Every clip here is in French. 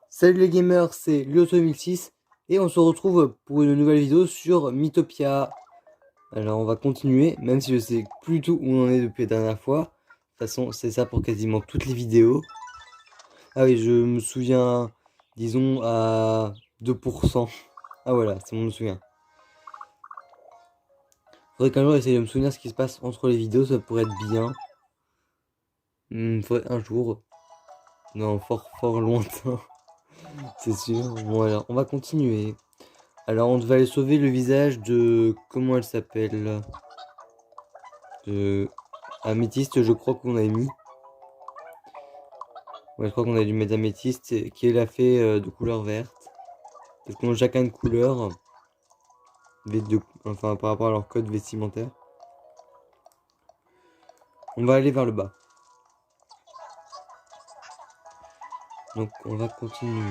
Salut les gamers, c'est Leo2006 et on se retrouve pour une nouvelle vidéo sur Mythopia. Alors on va continuer, même si je sais plus tout où on en est depuis la dernière fois. De toute façon, c'est ça pour quasiment toutes les vidéos. Ah oui, je me souviens, disons à 2%. Ah voilà, c'est bon, je me souviens. Faudrait qu'un jour essayer de me souvenir ce qui se passe entre les vidéos, ça pourrait être bien. Faudrait un jour. Non, fort lointain. C'est sûr. Bon alors, on va continuer. Alors on devait aller sauver le visage de... Comment elle s'appelle? De... Améthyste, je crois qu'on a mis. Ouais, je crois qu'on a dû mettre Améthyste, qui est la fée de couleur verte. Parce qu'on a chacun une couleur. Enfin, par rapport à leur code vestimentaire. On va aller vers le bas. Donc on va continuer.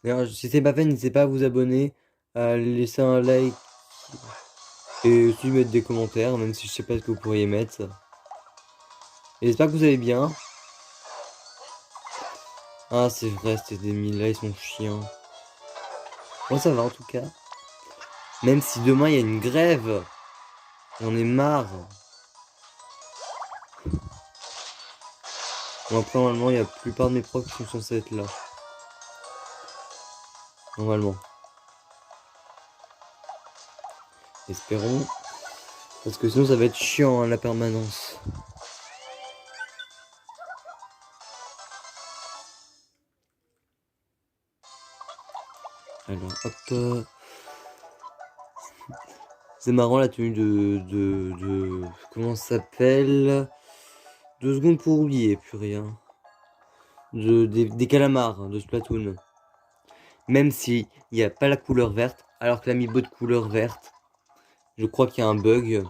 D'ailleurs, si c'est pas fait, n'hésitez pas à vous abonner, à laisser un like et aussi mettre des commentaires, même si je sais pas ce que vous pourriez mettre. Et j'espère que vous allez bien. Ah c'est vrai, ces démis là ils sont chiants. Moi ça va en tout cas. Même si demain il y a une grève. J'en ai marre. Bon, après normalement il y a la plupart de mes profs qui sont censés être là. Normalement. Espérons. Parce que sinon ça va être chiant hein, la permanence. Alors hop. C'est marrant la tenue de... Comment ça s'appelle? 2 secondes pour oublier, plus rien. Des calamars de Splatoon. Même si il n'y a pas la couleur verte, alors que l'amiibo de couleur verte, je crois qu'il y a un bug.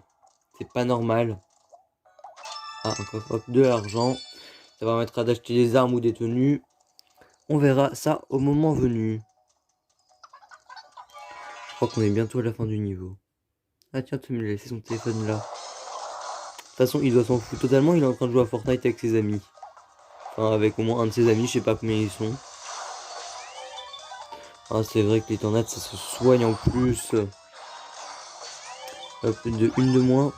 C'est pas normal. Ah, encore hop, de l'argent. Ça permettra d'acheter des armes ou des tenues. On verra ça au moment venu. Je crois qu'on est bientôt à la fin du niveau. Ah tiens, tu me laisser son téléphone là. De toute façon, il doit s'en foutre totalement. Il est en train de jouer à Fortnite avec ses amis. Enfin, avec au moins un de ses amis, je sais pas combien ils sont. Ah, c'est vrai que les tornades, ça se soigne en plus. Hop, une de moins.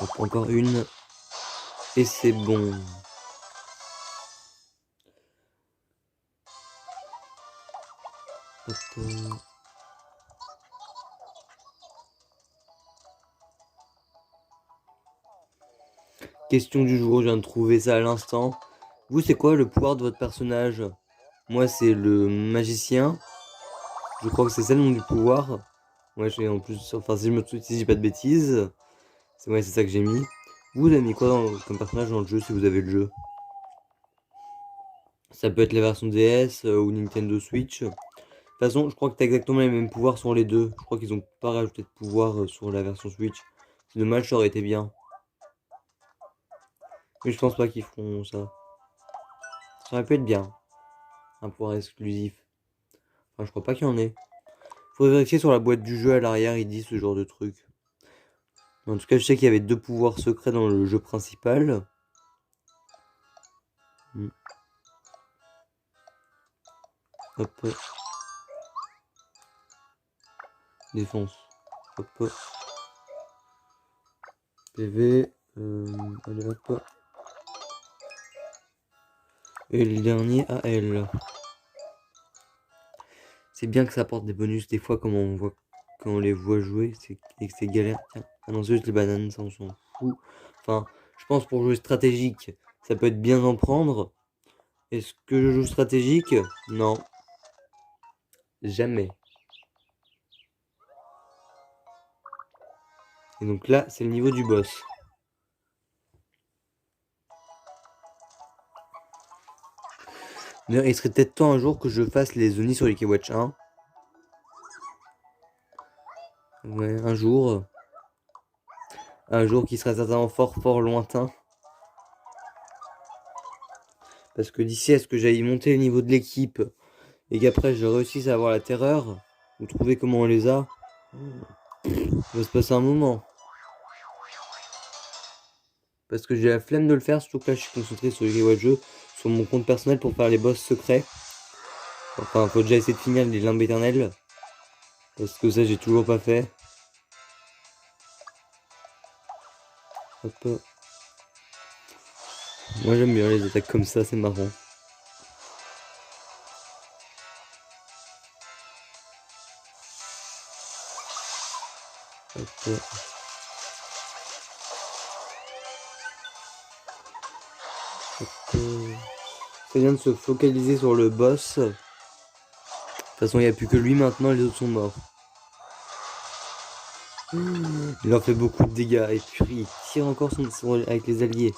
Hop, encore une. Et c'est bon. Hop. Question du jour, je viens de trouver ça à l'instant. Vous, c'est quoi le pouvoir de votre personnage? Moi, c'est le magicien. Je crois que c'est ça le nom du pouvoir. Moi, j'ai en plus... Enfin, si je me souviens, si j'ai pas de bêtises. C'est ça que j'ai mis. Vous avez mis quoi comme personnage dans le jeu, si vous avez le jeu? Ça peut être la version DS ou Nintendo Switch. De toute façon, je crois que t'as exactement les mêmes pouvoirs sur les deux. Je crois qu'ils ont pas rajouté de pouvoir sur la version Switch. C'est dommage, ça aurait été bien. Mais je pense pas qu'ils feront ça. Ça aurait pu être bien. Un pouvoir exclusif. Enfin, je crois pas qu'il y en ait. Faudrait vérifier sur la boîte du jeu à l'arrière, il dit ce genre de truc. En tout cas, je sais qu'il y avait 2 pouvoirs secrets dans le jeu principal. Hop. Défense. Hop. PV. Allez hop. Et le dernier AL. C'est bien que ça apporte des bonus des fois comme quand on les voit jouer et que c'est galère. Tiens. Ah non, c'est juste les bananes, ça on s'en fout. Enfin, je pense pour jouer stratégique, ça peut être bien d'en prendre. Est-ce que je joue stratégique? Non. Jamais. Et donc là, c'est le niveau du boss. D'ailleurs, il serait peut-être temps un jour que je fasse les Oni sur les Keywatch 1. Ouais, un jour. Un jour qui sera certainement fort lointain. Parce que d'ici à ce que j'aille monter le niveau de l'équipe et qu'après je réussisse à avoir la terreur, ou trouver comment on les a, il va se passer un moment. Parce que j'ai la flemme de le faire, surtout que là je suis concentré sur les jeux, sur mon compte personnel pour faire les boss secrets. Enfin, faut déjà essayer de finir les limbes éternelles. Parce que ça, j'ai toujours pas fait. Hop. Moi, j'aime bien les attaques comme ça, c'est marrant. Hop. C'est bien de se focaliser sur le boss. De toute façon, il n'y a plus que lui maintenant, les autres sont morts. Il en fait beaucoup de dégâts. Et puis, il tire encore avec les alliés.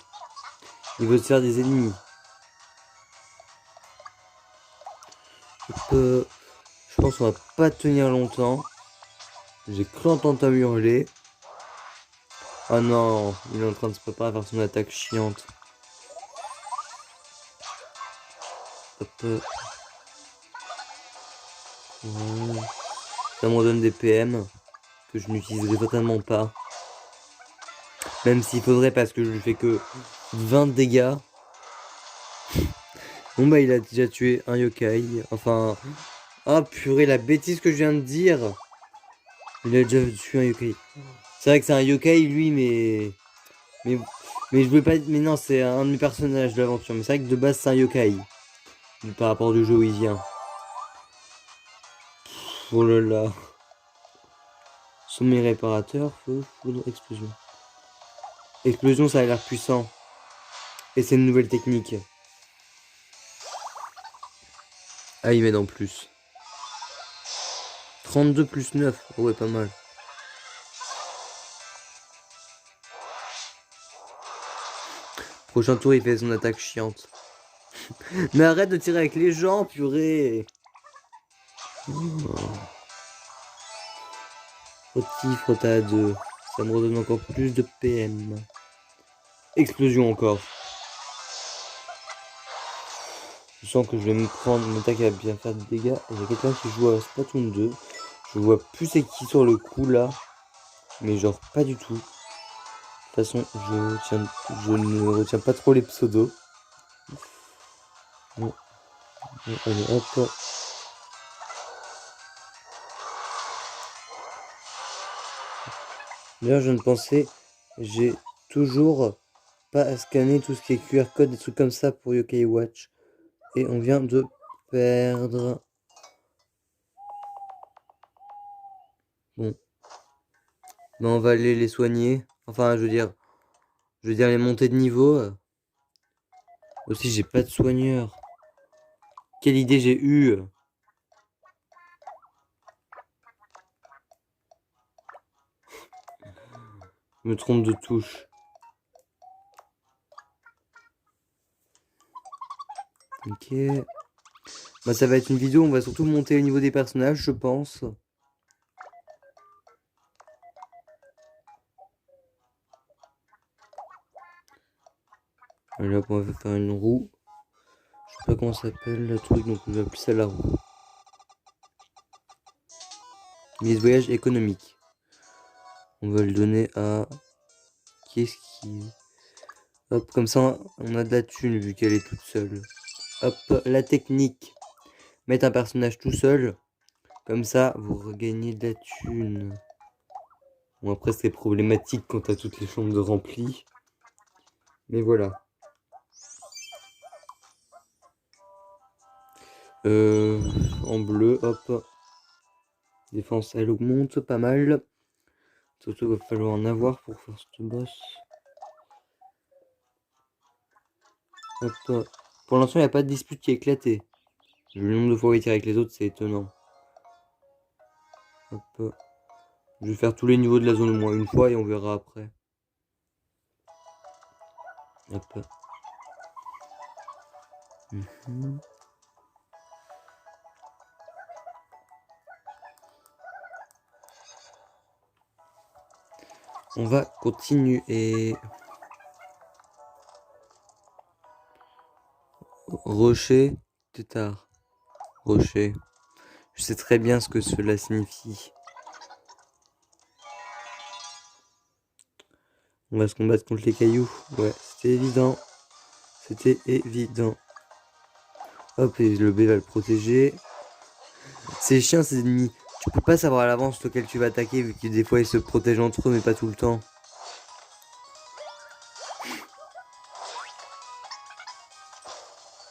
Il veut se faire des ennemis. Je pense qu'on va pas tenir longtemps. J'ai cru entendre Tom hurler. Ah non, il est en train de se préparer à faire son attaque chiante. Hop. Ouais. Ça me redonne des PM que je n'utiliserai totalement pas. Même s'il faudrait parce que je lui fais que 20 dégâts. Bon bah il a déjà tué un yokai. Enfin... Ah purée, la bêtise que je viens de dire. Il a déjà tué un yokai. C'est vrai que c'est un yokai lui mais... Mais je voulais pas... Mais non, c'est un de mes personnages de l'aventure. Mais c'est vrai que de base c'est un yokai. Par rapport au jeu où il vient. Oh là là. Sommet réparateur, feu, foudre, explosion. Explosion, ça a l'air puissant. Et c'est une nouvelle technique. Ah, il m'aide en plus. 32 plus 9. Oh, ouais, pas mal. Prochain tour, il fait son attaque chiante. Mais arrête de tirer avec les gens, purée. Frotti, frotta à 2. Ça me redonne encore plus de PM. Explosion encore. Je sens que je vais me prendre une attaque à bien faire des dégâts. Et il y a quelqu'un qui joue à Splatoon 2. Je vois plus c'est qui sur le coup là. Mais genre pas du tout. De toute façon, je ne retiens pas trop les pseudos. Bon. Bon, allez, hop. D'ailleurs, je ne pensais, j'ai toujours pas à scanner tout ce qui est QR code, des trucs comme ça pour Yokai Watch. Et on vient de perdre. Bon. Ben, on va aller les soigner. Enfin, je veux dire les montées de niveau. Aussi, j'ai pas de soigneur. Quelle idée j'ai eue. Je me trompe de touche. Ok. Bah, ça va être une vidéo, on va surtout monter le niveau des personnages, je pense. Allez hop, on va faire une roue. Je sais pas comment ça s'appelle le truc, donc on va appeler ça la roue. Mise voyage économique. On va le donner à... Qui est-ce qui... Hop, comme ça on a de la thune vu qu'elle est toute seule. Hop, la technique. Mettre un personnage tout seul. Comme ça, vous regagnez de la thune. Bon, après c'est problématique quand t'as toutes les chambres de remplies. Mais voilà. En bleu, hop. Défense, elle augmente pas mal. Surtout qu'il va falloir en avoir pour faire ce boss. Hop. Pour l'instant, il n'y a pas de dispute qui est éclatée. Le nombre de fois où il tire avec les autres, c'est étonnant. Hop. Je vais faire tous les niveaux de la zone au moins une fois et on verra après. Hop. On va continuer. Rocher, tétard. Rocher. Je sais très bien ce que cela signifie. On va se combattre contre les cailloux. Ouais, c'était évident. C'était évident. Hop, et le B va le protéger. Ces chiens, ces ennemis. Tu peux pas savoir à l'avance lequel tu vas attaquer, vu que des fois ils se protègent entre eux, mais pas tout le temps.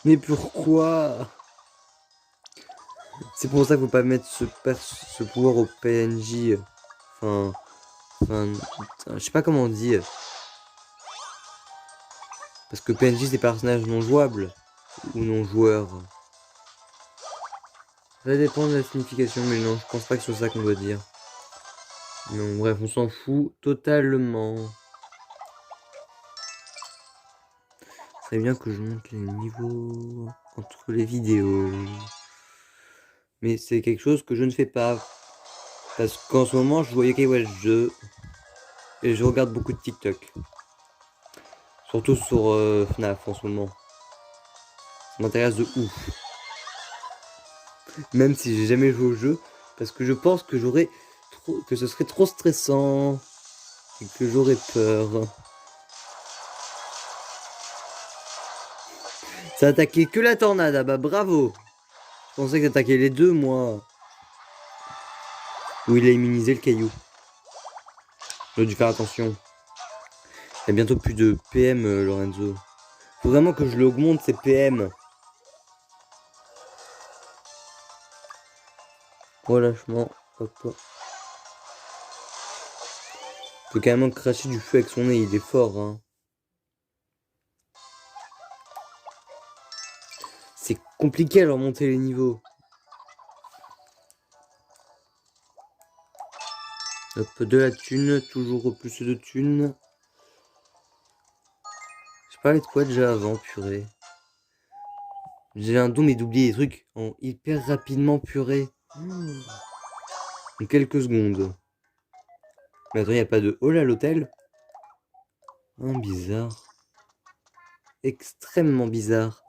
Mais pourquoi? C'est pour ça qu'il faut pas mettre ce pouvoir au PNJ. Enfin, je sais pas comment on dit. Parce que PNJ c'est personnages non jouables ou non joueurs. Ça dépend de la signification, mais non, je pense pas que c'est ça qu'on doit dire. Non, bref, on s'en fout totalement. C'est bien que je monte les niveaux entre les vidéos. Mais c'est quelque chose que je ne fais pas. Parce qu'en ce moment, je voyais Yokai Jeu. Et je regarde beaucoup de TikTok. Surtout sur FNAF en ce moment. Ça m'intéresse de ouf. Même si j'ai jamais joué au jeu. Parce que je pense que que ce serait trop stressant. Et que j'aurais peur. Ça attaquait que la tornade, ah bah bravo. Je pensais que t'attaquais les deux, moi. Où il a immunisé le caillou. J'aurais dû faire attention. Il y a bientôt plus de PM, Lorenzo. Faut vraiment que je l'augmente, ces PM. Relâchement. Hop. Il peut carrément cracher du feu avec son nez, il est fort, hein. C'est compliqué à leur monter les niveaux. Hop, de la thune, toujours plus de thunes. Je parlais de quoi déjà avant, purée? J'ai un don mais d'oublier des trucs en hyper rapidement, purée. En quelques secondes. Mais attends, il n'y a pas de hall à l'hôtel? Bizarre. Extrêmement bizarre.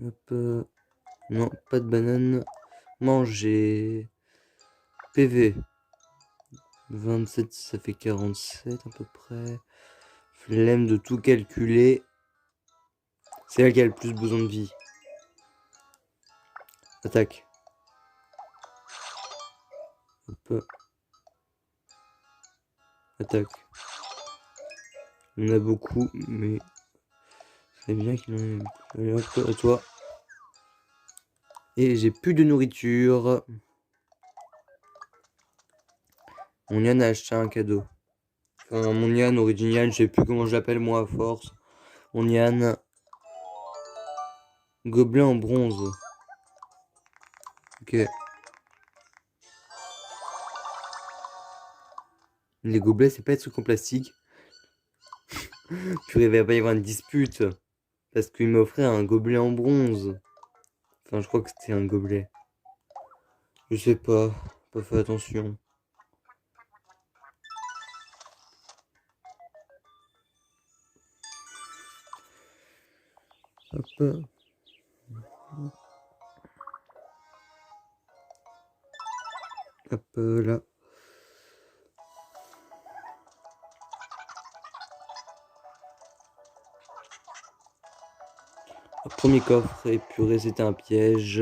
Hop. Non, pas de banane. Manger. PV. 27, ça fait 47 à peu près. Flemme de tout calculer. C'est elle qui a le plus besoin de vie. Attaque. Hop. Attaque. On a beaucoup, mais c'est bien qu'il en ait. Allez, hop, à toi. Et j'ai plus de nourriture. Mon Yann a acheté un cadeau. Enfin, mon Yann original, je sais plus comment je l'appelle moi à force. Mon Yann. Gobelet en bronze. Ok. Les gobelets, c'est pas des trucs en plastique. Puis il va pas y avoir une dispute. Parce qu'il m'a offert un gobelet en bronze. Enfin, je crois que c'était un gobelet. Je sais pas. Pas fait attention. Hop. Hop là. Premier coffre, et purée, c'était un piège.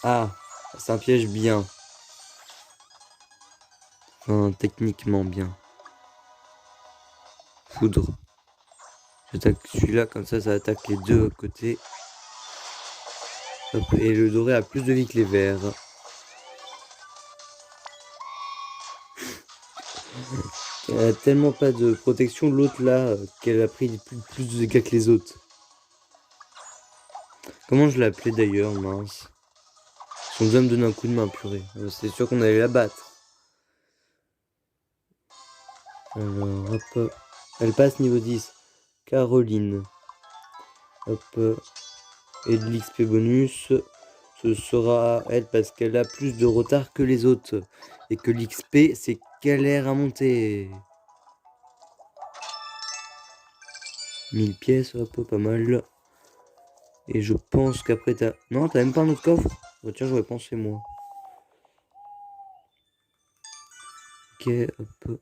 Ah, c'est un piège bien. Enfin, techniquement bien. Foudre. J'attaque celui-là, comme ça attaque les deux côtés. Hop, et le doré a plus de vie que les verts. Elle a tellement pas de protection, l'autre là, qu'elle a pris plus de dégâts que les autres. Comment je l'appelais d'ailleurs, mince. Son doigt me donne un coup de main, purée. C'est sûr qu'on allait la battre. Alors, hop. Elle passe niveau 10. Caroline. Hop. Et de l'XP bonus. Ce sera elle parce qu'elle a plus de retard que les autres. Et que l'XP, c'est galère à monter. 1000 pièces, hop, pas mal. Et je pense qu'après t'as... Non, t'as même pas un autre coffre? Bah, tiens, j'aurais pensé moi. Ok, hop.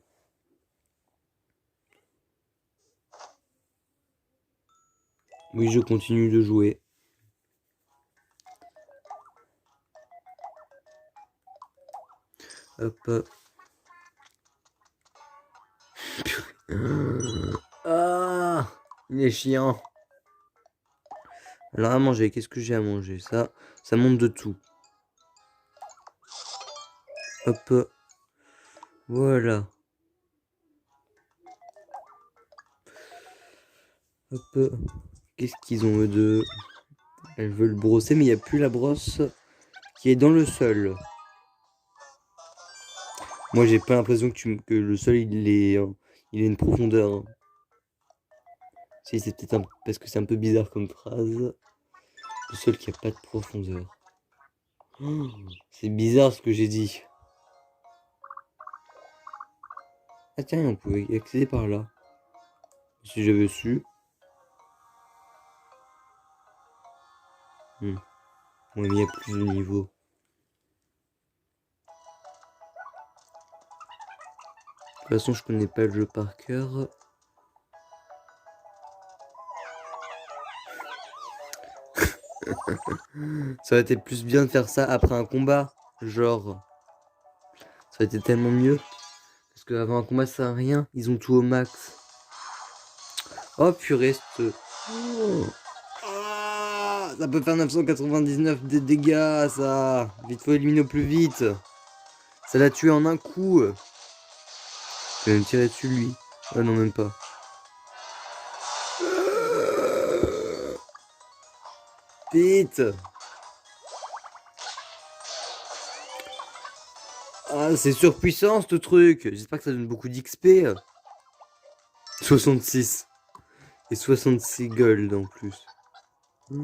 Oui, je continue de jouer. Hop. Ah, il est chiant. Alors à manger, qu'est-ce que j'ai à manger? Ça monte de tout. Hop. Voilà. Hop. Qu'est-ce qu'ils ont eux deux? Elles veulent brosser, mais il n'y a plus la brosse qui est dans le sol. Moi, j'ai pas l'impression que le sol, il a une profondeur. Hein. Si, c'est peut-être parce que c'est un peu bizarre comme phrase. Le sol qui a pas de profondeur. Oh, c'est bizarre ce que j'ai dit. Ah tiens, on pouvait y accéder par là. Si j'avais su. Ouais, mais il y a plus de niveaux. De toute façon, je connais pas le jeu par cœur. Ça aurait été plus bien de faire ça après un combat. Genre, ça aurait été tellement mieux. Parce qu'avant un combat, ça sert à rien. Ils ont tout au max. Oh purée, Oh. Ah, ça peut faire 999 de dégâts, ça. Vite, faut éliminer au plus vite. Ça l'a tué en un coup. Je vais me tirer dessus, lui. Ah non, même pas. Vite. Ah, c'est surpuissant, ce truc. J'espère que ça donne beaucoup d'XP. 66. Et 66 gold en plus. Ah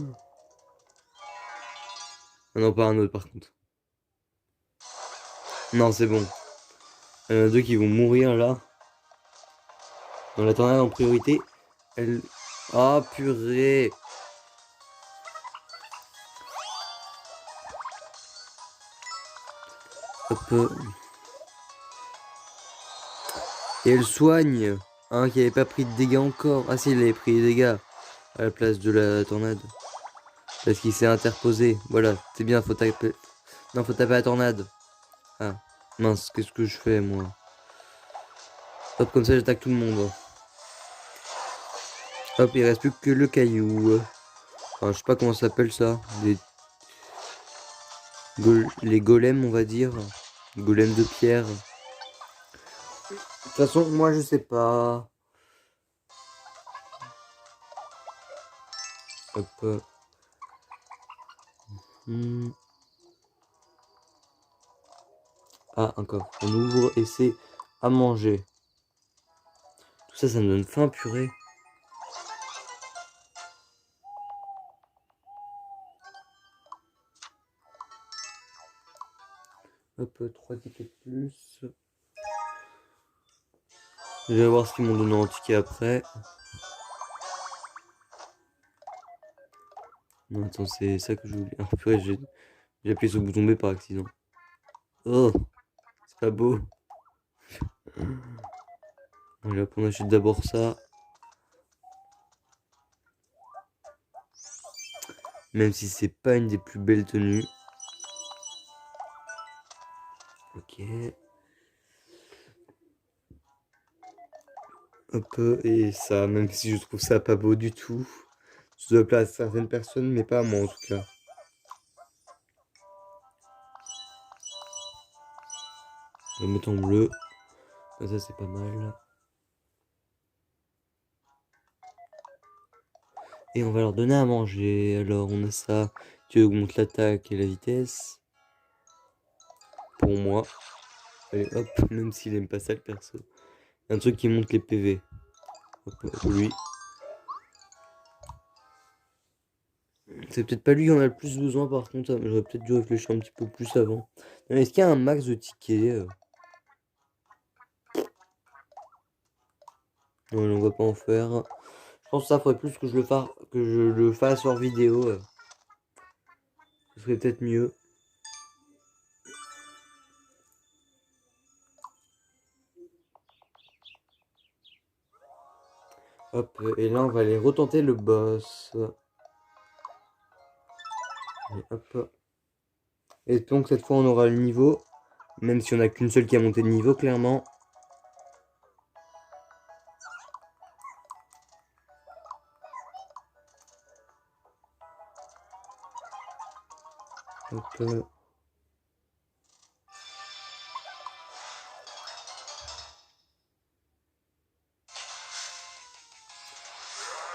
non, pas un autre par contre. Non, c'est bon. Il y en a deux qui vont mourir là. Dans la tornade en priorité. Elle... Ah, purée. Hop. Et elle soigne. Un qui avait pas pris de dégâts encore. Ah si, il avait pris des dégâts. À la place de la tornade. Parce qu'il s'est interposé. Voilà, c'est bien, faut taper. Non, faut taper la tornade. Ah, mince, qu'est-ce que je fais moi? Hop, comme ça j'attaque tout le monde. Hop, il reste plus que le caillou. Enfin, je sais pas comment ça s'appelle ça. Les golems, on va dire. Golems de pierre. De toute façon, moi je sais pas. Hop. Hmm. Ah, encore. On ouvre et c'est à manger. Tout ça, ça me donne faim, purée. Hop, 3 tickets de plus. Je vais voir ce qu'ils m'ont donné en ticket après. Non, attends, c'est ça que je voulais. Ah, purée, j'ai appuyé sur le bouton B par accident. Oh, c'est pas beau. Allez, hop, on achète d'abord ça. Même si c'est pas une des plus belles tenues. Ok. Hop, et ça, même si je trouve ça pas beau du tout. Ça doit plaire à certaines personnes, mais pas à moi en tout cas. On va mettre en bleu. Ah, ça, c'est pas mal. Et on va leur donner à manger. Alors, on a ça qui augmente l'attaque et la vitesse. Pour moi. Allez, hop, même s'il aime pas ça, le perso. Un truc qui monte les PV. Hop, pour lui. C'est peut-être pas lui qui en a le plus besoin par contre, hein, j'aurais peut-être dû réfléchir un petit peu plus avant. Est-ce qu'il y a un max de tickets? Non, on va pas en faire. Je pense que ça ferait plus que je le fasse hors vidéo. Ce serait peut-être mieux. Hop, et là on va aller retenter le boss. Et hop. Espérons que cette fois on aura le niveau. Même si on n'a qu'une seule qui a monté de niveau, clairement. Hop.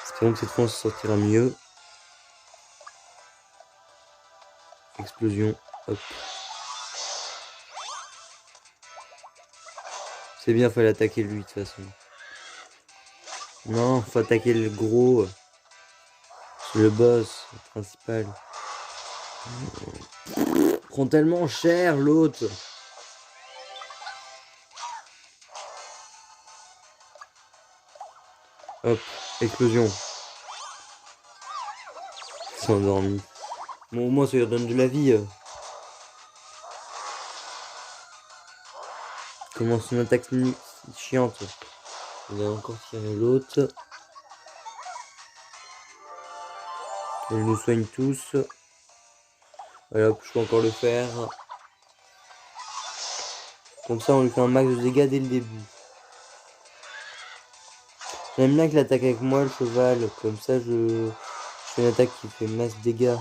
Espérons que cette fois on se sortira mieux. Explosion. Hop. C'est bien, fallait attaquer lui de toute façon. Non, faut attaquer le gros. Le boss principal. Prend tellement cher l'autre. Hop, explosion. Ils sont endormis. Bon, au moins ça leur donne de la vie. Comment son attaque chiante. On va encore tirer l'autre. Elle nous soigne tous. Voilà, hop, je peux encore le faire. Comme ça, on lui fait un max de dégâts dès le début. J'aime bien qu'il attaque avec moi, le cheval. Comme ça, je fais une attaque qui fait masse dégâts.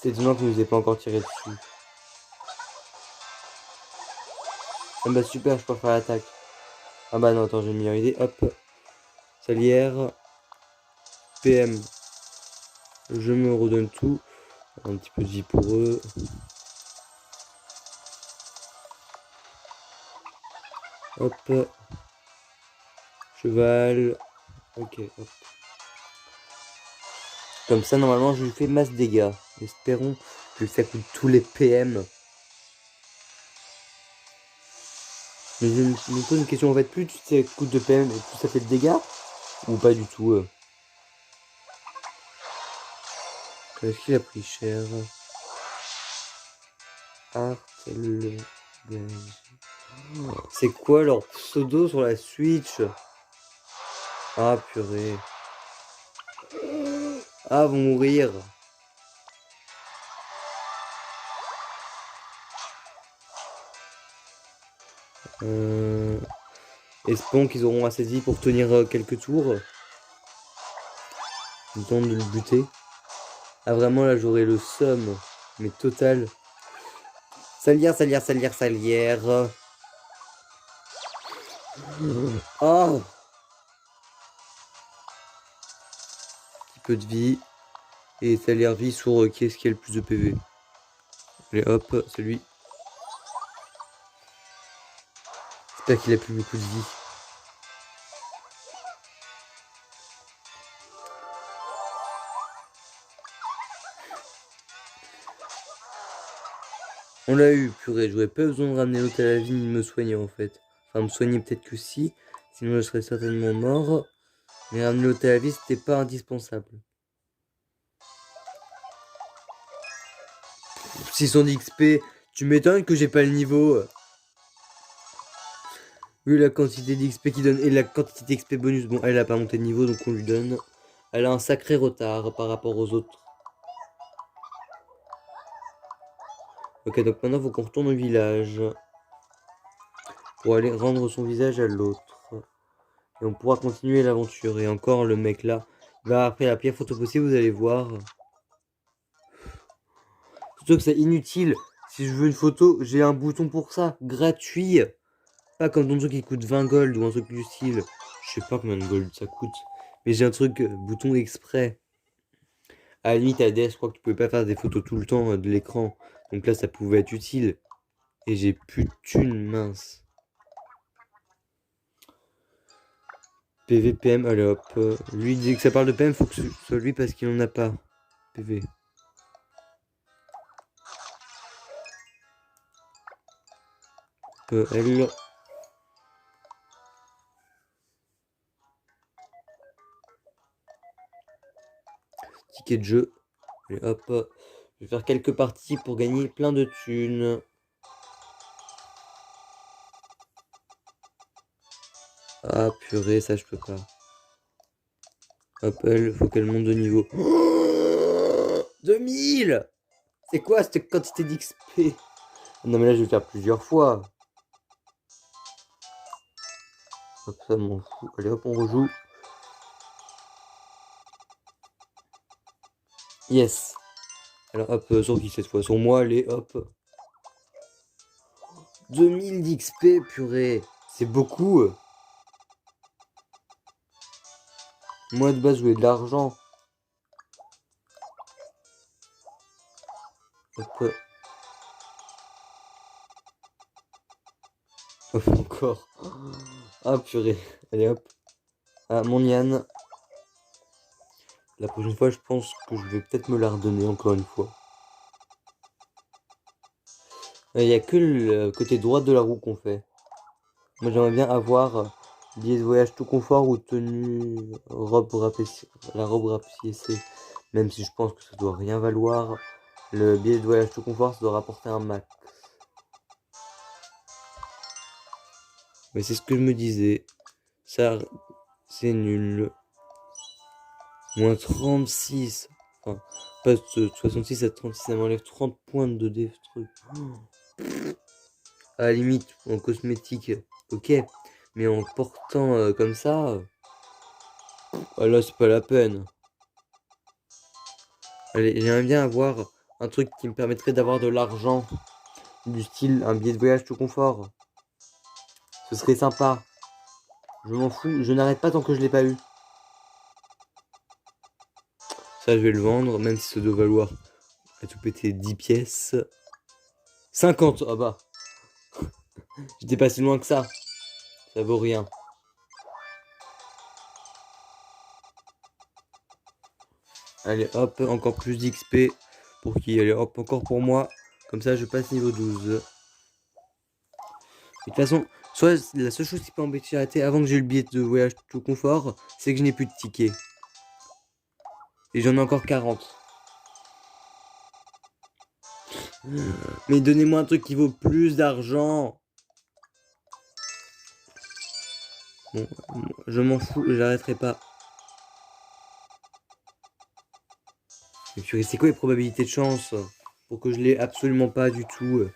C'est étonnant qu'il nous ait pas encore tiré dessus. Ah bah super, je peux faire l'attaque. Ah bah non, attends, j'ai une meilleure idée. Hop. Salière. PM. Je me redonne tout. Un petit peu de vie pour eux. Hop. Cheval. Ok, hop. Comme ça, normalement, je lui fais masse dégâts. Espérons que ça coûte tous les PM. Mais je me pose une question, en fait, plus ça coûte de PM et plus ça fait de dégâts? Ou pas du tout Est-ce qu'il a pris cher? Artel. C'est quoi leur pseudo sur la Switch? Ah purée. Ah, vont mourir. Espérons qu'ils auront assez de vie pour tenir quelques tours. Le temps de le buter. Ah vraiment là j'aurai le seum. Mais total. Salière, salière, salière, salière. Oh! Petit peu de vie. Et salière vie sur qui est-ce qui a le plus de PV. Allez hop, c'est lui. J'espère qu'il a plus beaucoup de vie. On l'a eu, purée, j'aurais pas besoin de ramener l'autre à la vie ni de me soigner en fait. Enfin, me soigner peut-être que si, sinon je serais certainement mort. Mais ramener l'autre à la vie, c'était pas indispensable. 610 XP, tu m'étonnes que j'ai pas le niveau. Vu la quantité d'XP qu'il donne et la quantité d'XP bonus, bon, elle a pas monté de niveau donc on lui donne. Elle a un sacré retard par rapport aux autres. Ok, donc maintenant, il faut qu'on retourne au village. Pour aller rendre son visage à l'autre. Et on pourra continuer l'aventure. Et encore, le mec là, il va après la pire photo possible, vous allez voir. Surtout que c'est inutile. Si je veux une photo, j'ai un bouton pour ça, gratuit. Pas comme ton truc qui coûte 20 gold ou un truc du style. Je sais pas combien de gold ça coûte. Mais j'ai un truc, bouton exprès. À la limite, à DS, je crois que tu pouvais pas faire des photos tout le temps de l'écran. Donc là, ça pouvait être utile. Et j'ai plus de thunes, mince. PV, PM, allez hop. Lui, dès que ça parle de PM, faut que ce soit lui parce qu'il en a pas. PV. Elle. tickets de jeu. Allez, hop. Je vais faire quelques parties pour gagner plein de thunes. Ah purée, ça je peux pas. Hop, elle, faut qu'elle monte de niveau. Oh 2000. C'est quoi cette quantité d'XP? Non mais là je vais le faire plusieurs fois. Hop, ça m'en fout. Allez hop, on rejoue. Yes. Alors hop, sur qui cette fois? Sur moi, allez hop. 2000 d'XP, purée. C'est beaucoup. Moi de base je voulais de l'argent. Hop. Hop, encore. Ah purée. Allez hop. Ah mon Yann. La prochaine fois je pense que je vais peut-être me la redonner encore une fois. Il n'y a que le côté droit de la roue qu'on fait. Moi j'aimerais bien avoir billet de voyage tout confort ou tenue robe rapiécée. La robe rapiécée. Même si je pense que ça doit rien valoir. Le billet de voyage tout confort ça doit rapporter un max. Mais c'est ce que je me disais. Ça c'est nul. Moins 36. Enfin, pas de 66 à 36, ça m'enlève 30 points de def truc. À la limite, en cosmétique, ok. Mais en portant comme ça, ah là c'est pas la peine. Allez, j'aimerais bien avoir un truc qui me permettrait d'avoir de l'argent. Du style un billet de voyage tout confort. Ce serait sympa. Je m'en fous, je n'arrête pas tant que je l'ai pas eu. Ça je vais le vendre, même si ça doit valoir à tout péter 10 pièces. 50, ah bah. J'étais pas si loin que ça. Ça vaut rien. Allez hop, encore plus d'XP. Pour qui? Allez hop, encore pour moi. Comme ça je passe niveau 12. De toute façon, soit la seule chose qui peut embêter arrêter avant que j'ai le billet de voyage tout confort, c'est que je n'ai plus de tickets. Et j'en ai encore 40. Mais donnez-moi un truc qui vaut plus d'argent. Bon, je m'en fous, j'arrêterai pas. Mais purée, c'est quoi les probabilités de chance pour que je l'ai absolument pas du tout?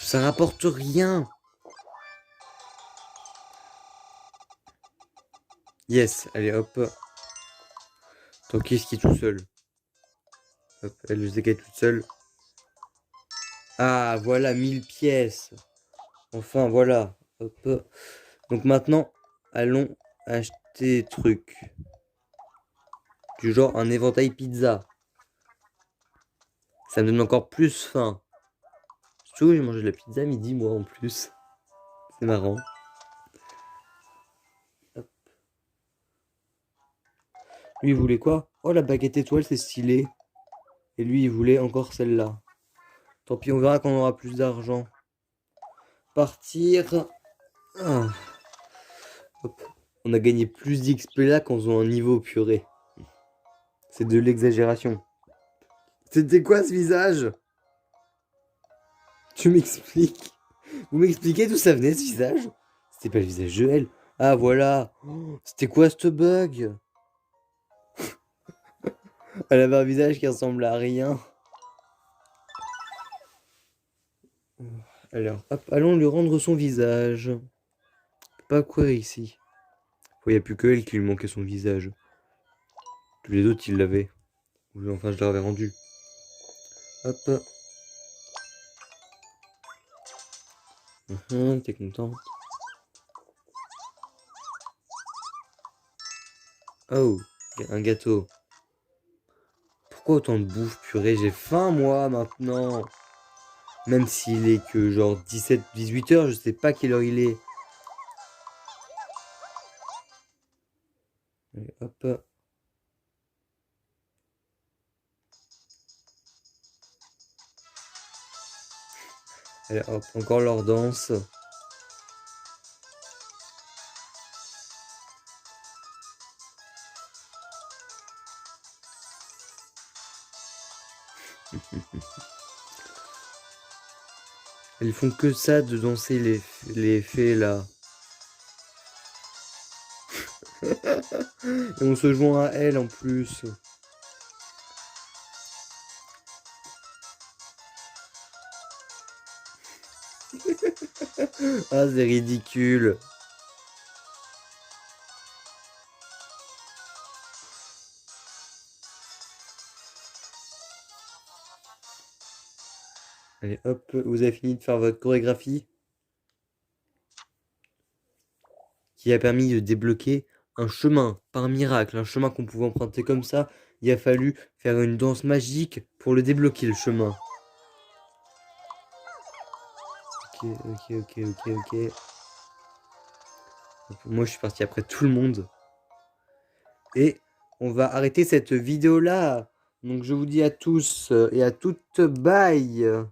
Ça rapporte rien. Yes, allez hop. Tant qui est tout seul. Hop, elle se est toute seule. Ah, voilà, 1000 pièces. Enfin, voilà. Hop. Donc maintenant, allons acheter des trucs. Du genre un éventail pizza. Ça me donne encore plus faim. Surtout, j'ai mangé de la pizza à midi, moi, en plus. C'est marrant. Hop. Lui, il voulait quoi? Oh, la baguette étoile, c'est stylé. Et lui, il voulait encore celle-là. Tant pis, on verra quand on aura plus d'argent. Partir. Ah. Hop. On a gagné plus d'XP là qu'en faisant un niveau purée. C'est de l'exagération. C'était quoi ce visage? Tu m'expliques? Vous m'expliquez d'où ça venait ce visage? C'était pas le visage de elle. Ah voilà. Oh, c'était quoi ce bug? Elle avait un visage qui ressemble à rien. Alors, hop, allons lui rendre son visage. Pas quoi ici. Il n'y a plus que elle qui lui manquait son visage. Tous les autres, ils l'avaient. Ou enfin, je leur avais rendu. Hop. T'es content? Oh, un gâteau. Pourquoi autant de bouffe, purée? J'ai faim, moi, maintenant. Même s'il est que genre 17-18 heures, je sais pas quelle heure il est. Allez, hop. Allez hop, encore leur danse. Ils font que ça de danser les fées là. Et on se joint à elle en plus. Ah, c'est ridicule. Allez hop, vous avez fini de faire votre chorégraphie qui a permis de débloquer un chemin, par miracle, un chemin qu'on pouvait emprunter comme ça. Il a fallu faire une danse magique pour le débloquer, le chemin. Ok. Moi, je suis parti après tout le monde. Et on va arrêter cette vidéo là. Donc je vous dis à tous et à toutes bye.